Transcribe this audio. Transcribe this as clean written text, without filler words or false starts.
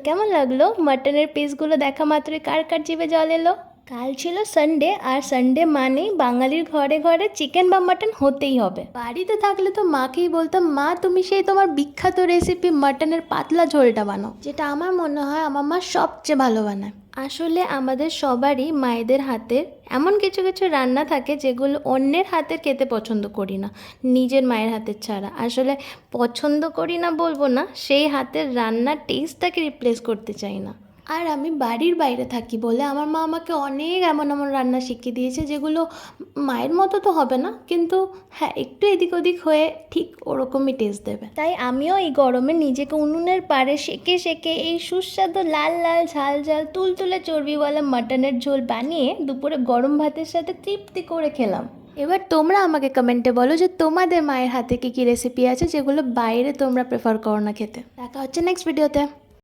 কেমন লাগলো মাটনের পিসগুলো দেখা মাত্রই কার কার জিভে জল এলো? কাল ছিল সানডে, আর সানডে মানেই বাঙালির ঘরে ঘরে চিকেন বা মাটন হতেই হবে। বাড়িতে থাকলে তো মাকেই বলতাম, মা তুমি সেই তোমার বিখ্যাত রেসিপি মাটনের পাতলা ঝোলটা বানাও, যেটা আমার মনে হয় আমার মা সবচেয়ে ভালো বানায়। আসলে আমাদের সবারই মায়েদের হাতের এমন কিছু কিছু রান্না থাকে যেগুলো অন্যের হাতের খেতে পছন্দ করি না, নিজের মায়ের হাতের ছাড়া। আসলে পছন্দ করি না বলবো না, সেই হাতের রান্নার টেস্টটাকে রিপ্লেস করতে চাই না। আর আমি বাড়ির বাইরে থাকি বলে আমার মা আমাকে অনেক এমন এমন রান্না শিখিয়ে দিয়েছে যেগুলো মায়ের মতো তো হবে না, কিন্তু হ্যাঁ একটু এদিক ওদিক হয়ে ঠিক ওরকমই টেস্ট দেবে। তাই আমিও এই গরমে নিজেকে উনুনের পাড়ে সেকে সেকে এই সুস্বাদু লাল লাল ঝাল ঝাল তুলতুলে চর্বিওয়ালা মাটনের ঝোল বানিয়ে দুপুরে গরম ভাতের সাথে তৃপ্তি করে খেলাম। এবার তোমরা আমাকে কমেন্টে বলো যে তোমাদের মায়ের হাতে কী কী রেসিপি আছে যেগুলো বাইরে তোমরা প্রেফার করো না খেতে। দেখা হচ্ছে নেক্সট ভিডিওতে।